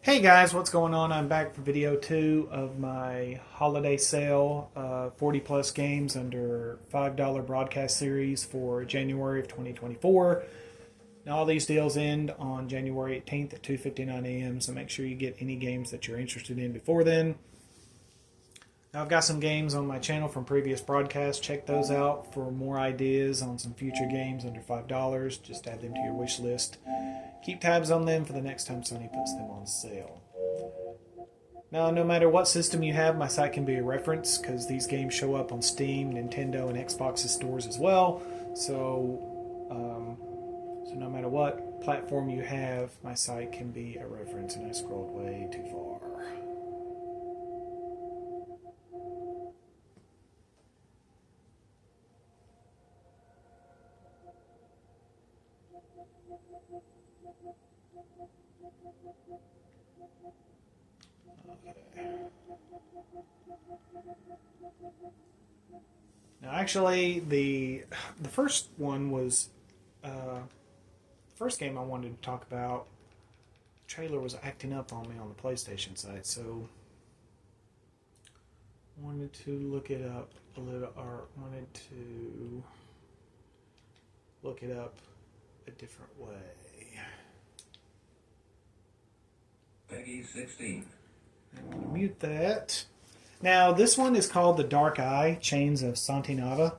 Hey guys, what's going on? I'm back for video 2 of my holiday sale, 40 plus games under $5 broadcast series for January of 2024. Now all these deals end on January 18th at 2:59 a.m. so make sure you get any games that you're interested in before then. Now I've got some games on my channel from previous broadcasts. Check those out for more ideas on some future games under $5. Just add them to your wish list. Keep tabs on them for the next time Sony puts them on sale. Now, no matter what system you have, my site can be a reference because these games show up on Steam, Nintendo, and Xbox's stores as well. So no matter what platform you have, my site can be a reference, and I scrolled way too far. Now, actually, the first one was the first game I wanted to talk about. The trailer was acting up on me on the PlayStation site, so I wanted to look it up a little, or wanted to look it up a different way. Peggy 16. I'm going to mute that. Now, this one is called The Dark Eye, Chains of Satinav.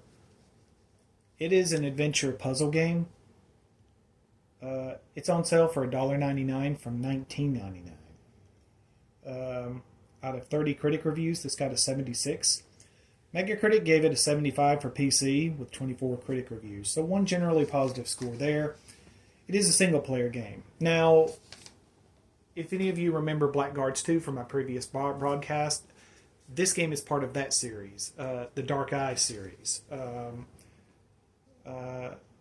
It is an adventure puzzle game. It's on sale for $1.99 from $19.99. Out of 30 critic reviews, this got a 76. Megacritic gave it a 75 for PC with 24 critic reviews. So one generally positive score there. It is a single-player game. Now, if any of you remember Blackguards 2 from my previous broadcast, this game is part of that series, the Dark Eye series.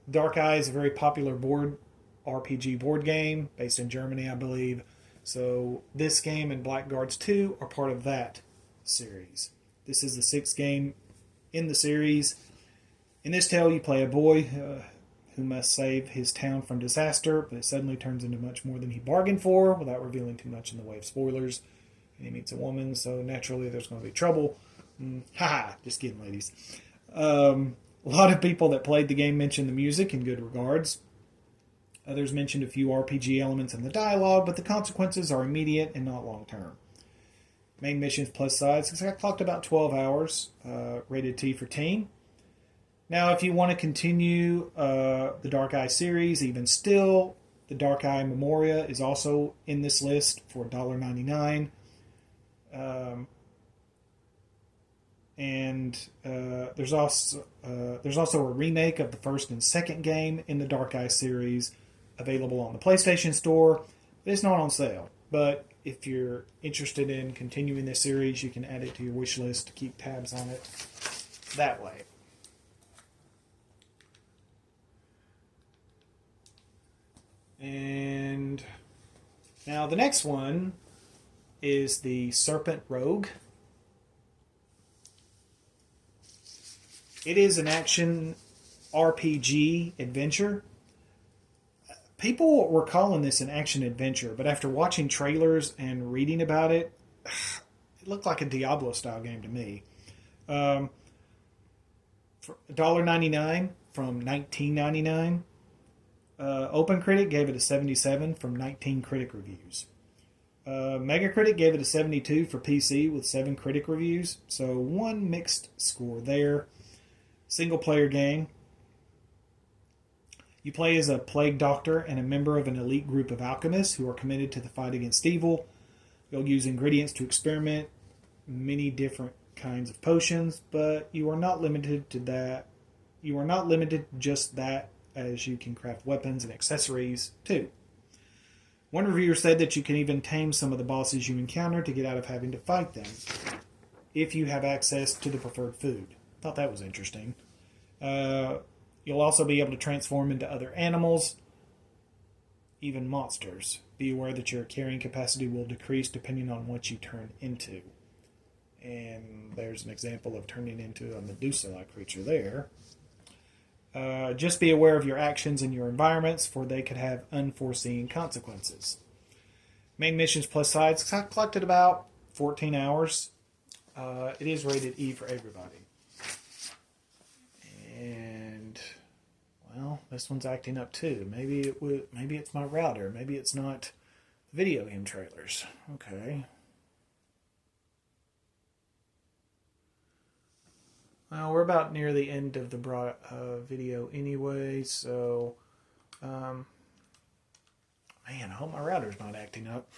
Dark Eye is a very popular RPG board game based in Germany, I believe. So this game and Blackguards 2 are part of that series. This is the 6th game in the series. In this tale, you play a boy who must save his town from disaster, but it suddenly turns into much more than he bargained for, without revealing too much in the way of spoilers. And he meets a woman, so naturally there's going to be trouble. Just kidding, ladies. A lot of people that played the game mentioned the music in good regards. Others mentioned a few RPG elements in the dialogue, but the consequences are immediate and not long-term. Main missions plus sides, it's got clocked about 12 hours, rated T for teen. Now, if you want to continue the Dark Eye series, even still, the Dark Eye Memoria is also in this list for $1.99. There's also a remake of the first and second game in the Dark Eye series available on the PlayStation Store. It's not on sale, but if you're interested in continuing this series, you can add it to your wish list to keep tabs on it that way. And now the next one is the Serpent Rogue. It is an action RPG adventure. People were calling this an action adventure, but after watching trailers and reading about it, it looked like a Diablo-style game to me. For $1.99 from $19.99. OpenCritic gave it a 77 from 19 critic reviews. Megacritic gave it a 72 for PC with 7 critic reviews, so one mixed score there. Single player game. You play as a plague doctor and a member of an elite group of alchemists who are committed to the fight against evil. You'll use ingredients to experiment many different kinds of potions, but you are not limited to that. You are not limited to just that, as you can craft weapons and accessories too. One reviewer said that you can even tame some of the bosses you encounter to get out of having to fight them, if you have access to the preferred food. Thought that was interesting. You'll also be able to transform into other animals, even monsters. Be aware that your carrying capacity will decrease depending on what you turn into. And there's an example of turning into a Medusa-like creature there. Just be aware of your actions in your environments, for they could have unforeseen consequences. Main missions plus sides. I collected about 14 hours. It is rated E for everybody. And well, this one's acting up too. Maybe it's my router. Maybe it's not video game trailers. Okay. Well, we're about near the end of the video anyway, so man, I hope my router's not acting up.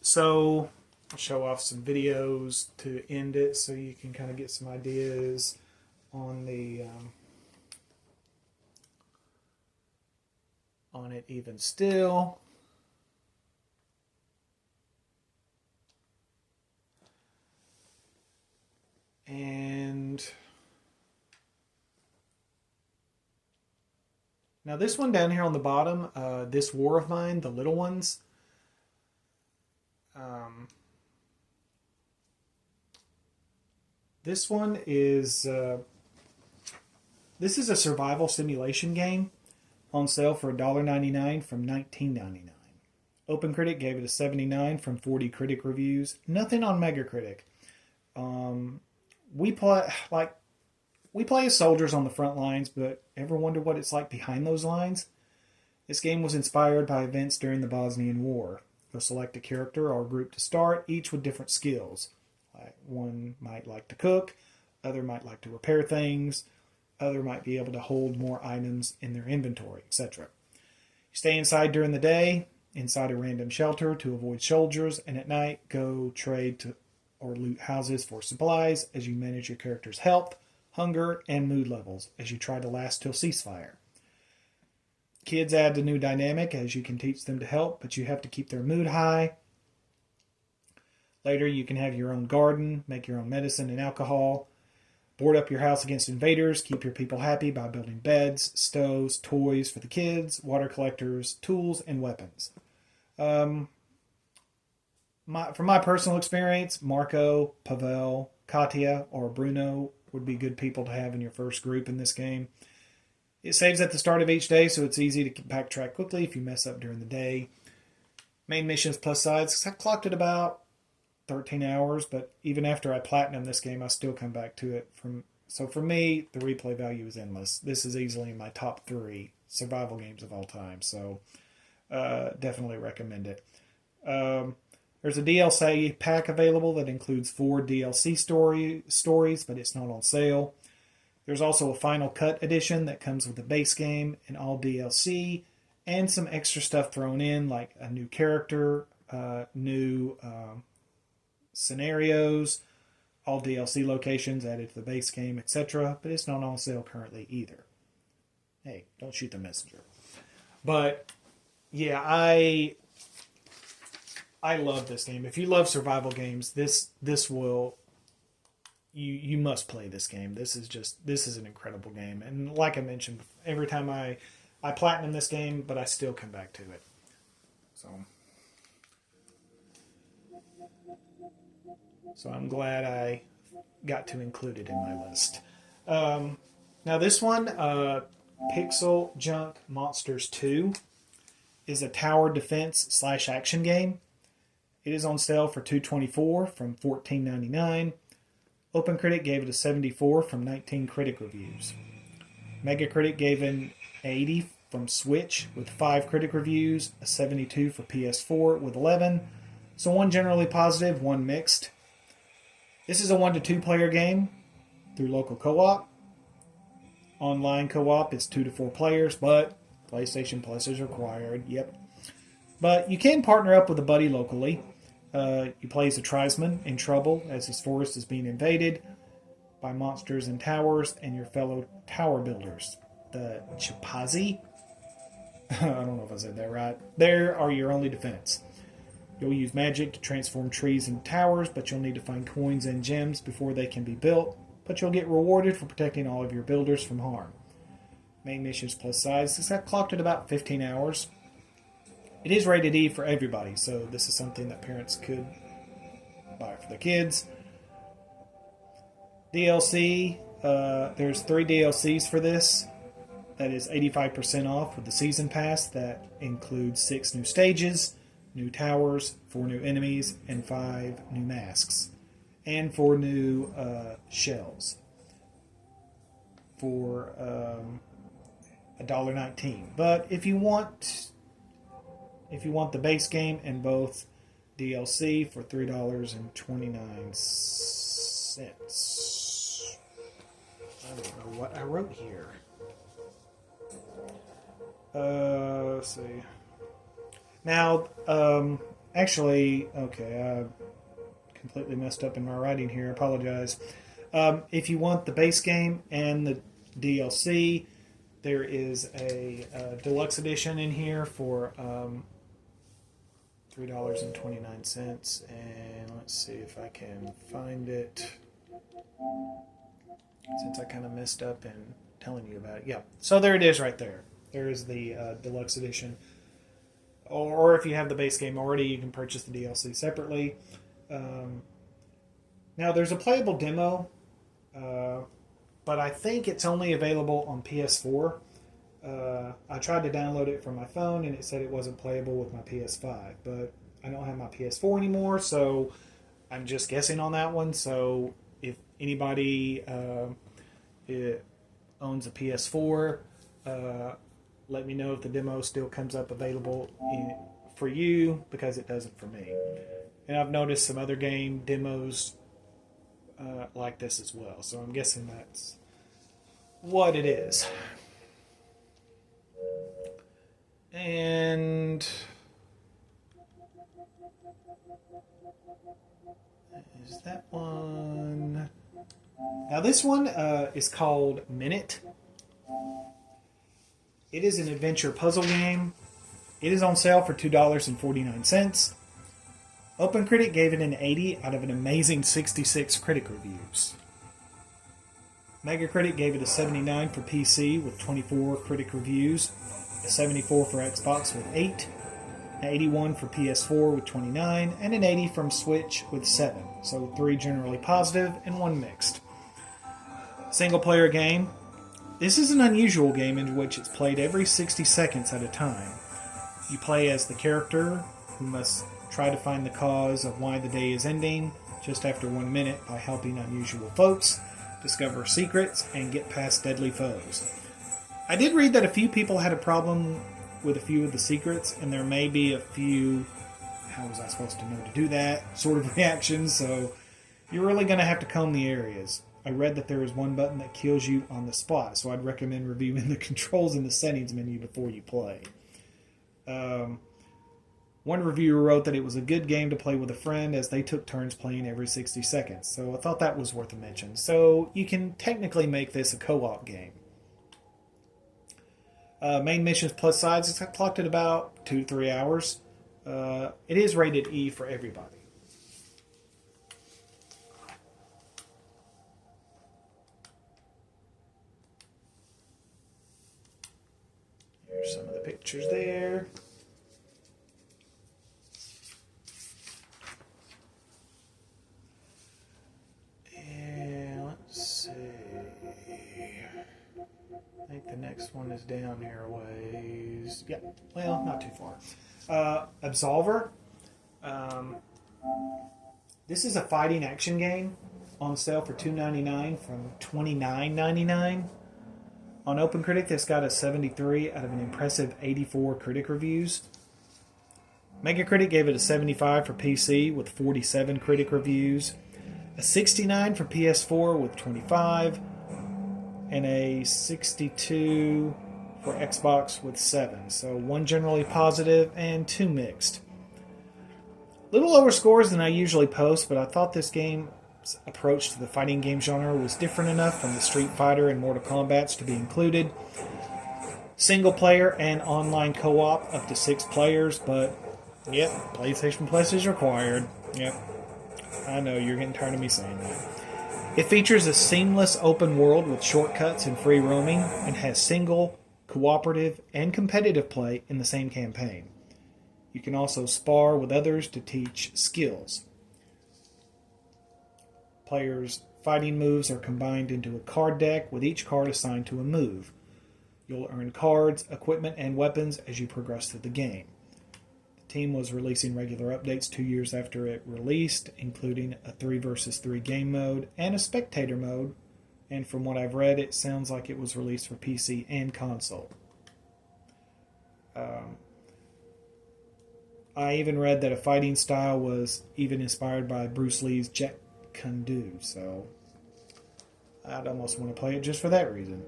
So I'll show off some videos to end it, so you can kind of get some ideas on the on it even still. And now this one down here on the bottom, this War of Mine, the little ones. This one is this is a survival simulation game on sale for $1.99 from $19.99. OpenCritic gave it a 79 from 40 critic reviews. Nothing on Metacritic. We play as soldiers on the front lines, but ever wonder what it's like behind those lines? This game was inspired by events during the Bosnian War. You'll select a character or a group to start, each with different skills. One might like to cook, other might like to repair things, other might be able to hold more items in their inventory, etc. You stay inside during the day, inside a random shelter to avoid soldiers, and at night go trade to or loot houses for supplies as you manage your character's health, hunger, and mood levels as you try to last till ceasefire. Kids add a new dynamic as you can teach them to help, but you have to keep their mood high. Later, you can have your own garden, make your own medicine and alcohol, board up your house against invaders, keep your people happy by building beds, stoves, toys for the kids, water collectors, tools, and weapons. From my personal experience, Marco, Pavel, Katya, or Bruno would be good people to have in your first group in this game. It saves at the start of each day, so it's easy to backtrack quickly if you mess up during the day. Main missions plus sides. I clocked it about 13 hours, but even after I platinum this game, I still come back to it. So for me, the replay value is endless. This is easily in my top 3 survival games of all time, so definitely recommend it. There's a DLC pack available that includes 4 DLC stories, but it's not on sale. There's also a Final Cut edition that comes with the base game and all DLC, and some extra stuff thrown in, like a new character, new scenarios, all DLC locations added to the base game, etc. But it's not on sale currently either. Hey, don't shoot the messenger. But yeah, I love this game. If you love survival games, this will you must play this game. This is an incredible game. And like I mentioned, every time I platinum this game, but I still come back to it. So I'm glad I got to include it in my list. Now this one, PixelJunk Monsters 2, is a tower defense / action game. It is on sale for $2.24 from $14.99. OpenCritic gave it a 74 from 19 critic reviews. Metacritic gave it an 80 from Switch with 5 critic reviews, a 72 for PS4 with 11. So one generally positive, one mixed. This is a 1 to 2 player game through local co-op. Online co-op is 2 to 4 players, but PlayStation Plus is required. Yep. But you can partner up with a buddy locally. You play as a tribesman in trouble as his forest is being invaded by monsters and towers and your fellow tower builders. The Chipazi? I don't know if I said that right. There are your only defense. You'll use magic to transform trees into towers, but you'll need to find coins and gems before they can be built. But you'll get rewarded for protecting all of your builders from harm. Main missions plus sides. This got clocked at about 15 hours. It is rated E for everybody, so this is something that parents could buy for their kids. DLC, there's 3 DLCs for this. That is 85% off with the season pass. That includes 6 new stages, new towers, 4 new enemies, and 5 new masks. And 4 new shells for $1.19. But if you want the base game and both DLC for $3.29. I don't know what I wrote here. Let's see. Now, actually, okay, I completely messed up in my writing here. I apologize. If you want the base game and the DLC, there is a deluxe edition in here for $3.29. And let's see if I can find it, since I kind of messed up in telling you about it. Yeah, so there it is right there. There is the deluxe edition. Or if you have the base game already, you can purchase the DLC separately. Now, there's a playable demo, but I think it's only available on PS4. I tried to download it from my phone, and it said it wasn't playable with my PS5. But I don't have my PS4 anymore, so I'm just guessing on that one. So if anybody owns a PS4, let me know if the demo still comes up available for you, because it doesn't for me. And I've noticed some other game demos like this as well, so I'm guessing that's what it is. And is that one? Now this one is called Minit. It is an adventure puzzle game. It is on sale for $2.49. OpenCritic gave it an 80 out of an amazing 66 critic reviews. Megacritic gave it a 79 for PC with 24 critic reviews, a 74 for Xbox with 8, an 81 for PS4 with 29, and an 80 from Switch with 7. So 3 generally positive and 1 mixed. Single player game. This is an unusual game in which it's played every 60 seconds at a time. You play as the character who must try to find the cause of why the day is ending just after 1 minute by helping unusual folks, discover secrets, and get past deadly foes. I did read that a few people had a problem with a few of the secrets, and there may be a few, how was I supposed to know to do that, sort of reactions, so you're really going to have to comb the areas. I read that there is one button that kills you on the spot, so I'd recommend reviewing the controls in the settings menu before you play. One reviewer wrote that it was a good game to play with a friend as they took turns playing every 60 seconds, so I thought that was worth a mention. So you can technically make this a co-op game. Main missions plus sides, it's clocked at about 2 to 3 hours. It is rated E for everybody. Here's some of the pictures there. And let's see. I think the next one is down here a ways. Yeah, well, not too far. Absolver. This is a fighting action game on sale for $2.99 from $29.99. On OpenCritic, this got a 73 out of an impressive 84 critic reviews. Megacritic gave it a 75 for PC with 47 critic reviews, a 69 for PS4 with 25, and a 62 for Xbox with 7. So 1 generally positive and 2 mixed. Little lower scores than I usually post, but I thought this game's approach to the fighting game genre was different enough from the Street Fighter and Mortal Kombat's to be included. Single player and online co-op up to 6 players, but yep, PlayStation Plus is required. Yep, I know you're getting tired of me saying that. It features a seamless open world with shortcuts and free roaming, and has single, cooperative, and competitive play in the same campaign. You can also spar with others to teach skills. Players' fighting moves are combined into a card deck with each card assigned to a move. You'll earn cards, equipment, and weapons as you progress through the game. The team was releasing regular updates 2 years after it released, including a 3 versus 3 game mode and a spectator mode. And from what I've read, it sounds like it was released for PC and console. I even read that a fighting style was even inspired by Bruce Lee's Jet Kune-Do, so I'd almost want to play it just for that reason.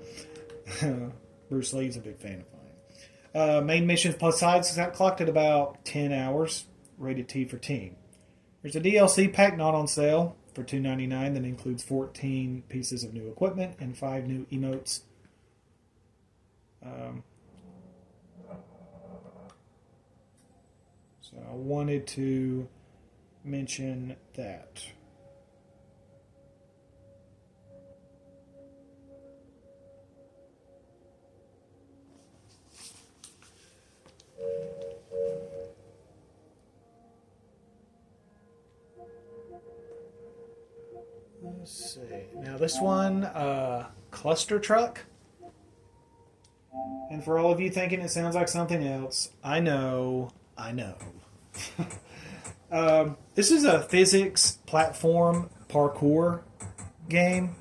Bruce Lee's a big fan of mine. Main missions plus sides got clocked at about 10 hours, rated T for team. There's a DLC pack not on sale for $2.99 that includes 14 pieces of new equipment and 5 new emotes. So I wanted to mention that. Let's see. Now this one, Cluster Truck. And for all of you thinking it sounds like something else, I know. This is a physics platform parkour game.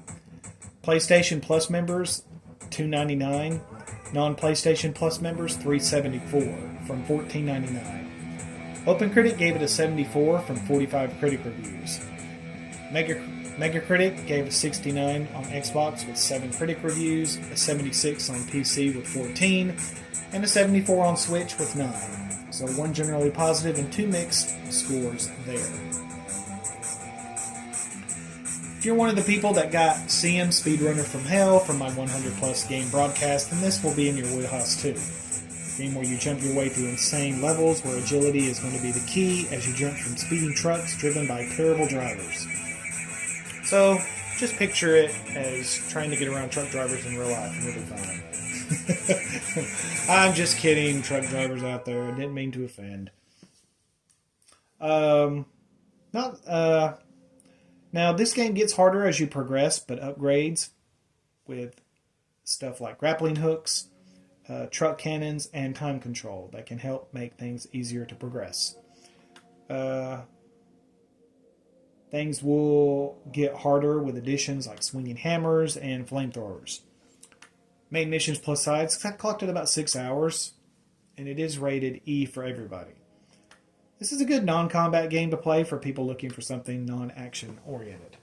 PlayStation Plus members, $2.99. Non-PlayStation Plus members, $3.74 from $14.99. OpenCritic gave it a 74 from 45 critic reviews. Megacritic gave a 69 on Xbox with 7 critic reviews, a 76 on PC with 14, and a 74 on Switch with 9. So 1 generally positive and 2 mixed scores there. If you're one of the people that got CM Speedrunner from Hell from my 100 plus game broadcast, then this will be in your wheelhouse too. A game where you jump your way through insane levels where agility is going to be the key as you jump from speeding trucks driven by terrible drivers. So just picture it as trying to get around truck drivers in real life and you'll be fine. I'm just kidding, truck drivers out there. I didn't mean to offend. Now, this game gets harder as you progress, but upgrades with stuff like grappling hooks, truck cannons, and time control that can help make things easier to progress. Things will get harder with additions like swinging hammers and flamethrowers. Main missions plus sides clocked at about 6 hours, and it is rated E for everybody. This is a good non-combat game to play for people looking for something non-action oriented.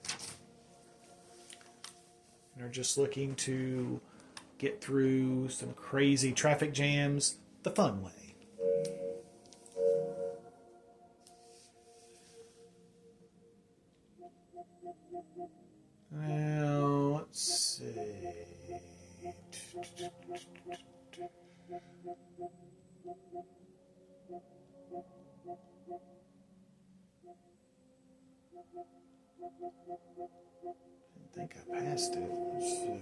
And are just looking to get through some crazy traffic jams the fun way. Well, let's see. I think I passed it. Let's see.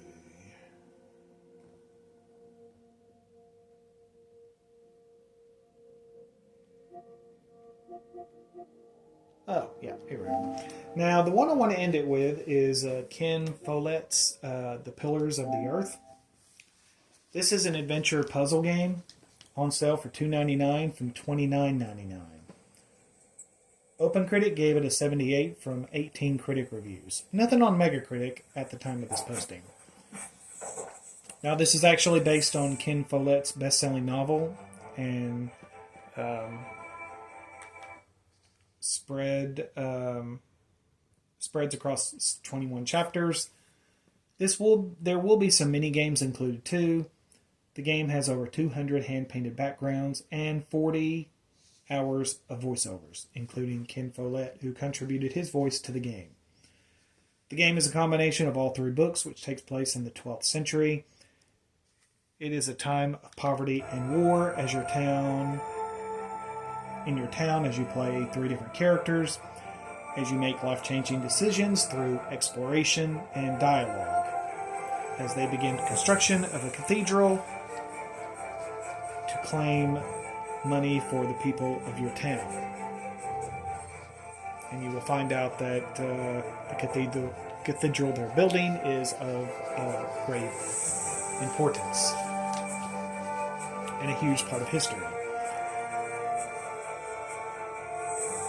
Oh, yeah, here we go. Now, the one I want to end it with is Ken Follett's The Pillars of the Earth. This is an adventure puzzle game on sale for $2.99 from $29.99. OpenCritic gave it a 78 from 18 critic reviews. Nothing on Megacritic at the time of this posting. Now, this is actually based on Ken Follett's best-selling novel and spreads across 21 chapters. There will be some mini games included too. The game has over 200 hand-painted backgrounds and 40 hours of voiceovers, including Ken Follett, who contributed his voice to the game. The game is a combination of all 3 books, which takes place in the 12th century. It is a time of poverty and war as your town as you play 3 different characters, as you make life-changing decisions through exploration and dialogue, as they begin construction of a cathedral to claim money for the people of your town. And you will find out that the cathedral they're building is of great importance and a huge part of history.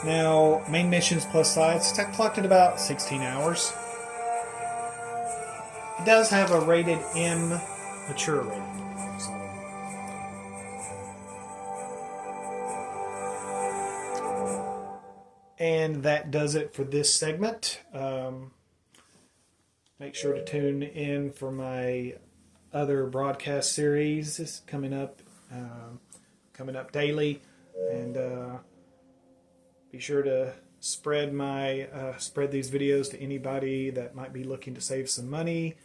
Now, main missions plus sides, I clocked at about 16 hours. It does have a rated M mature rating. So. And that does it for this segment. Make sure to tune in for my other broadcast series. It's coming up daily, and be sure to spread these videos to anybody that might be looking to save some money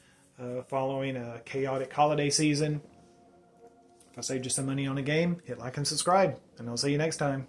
following a chaotic holiday season. If I saved you some money on a game, hit like and subscribe, and I'll see you next time.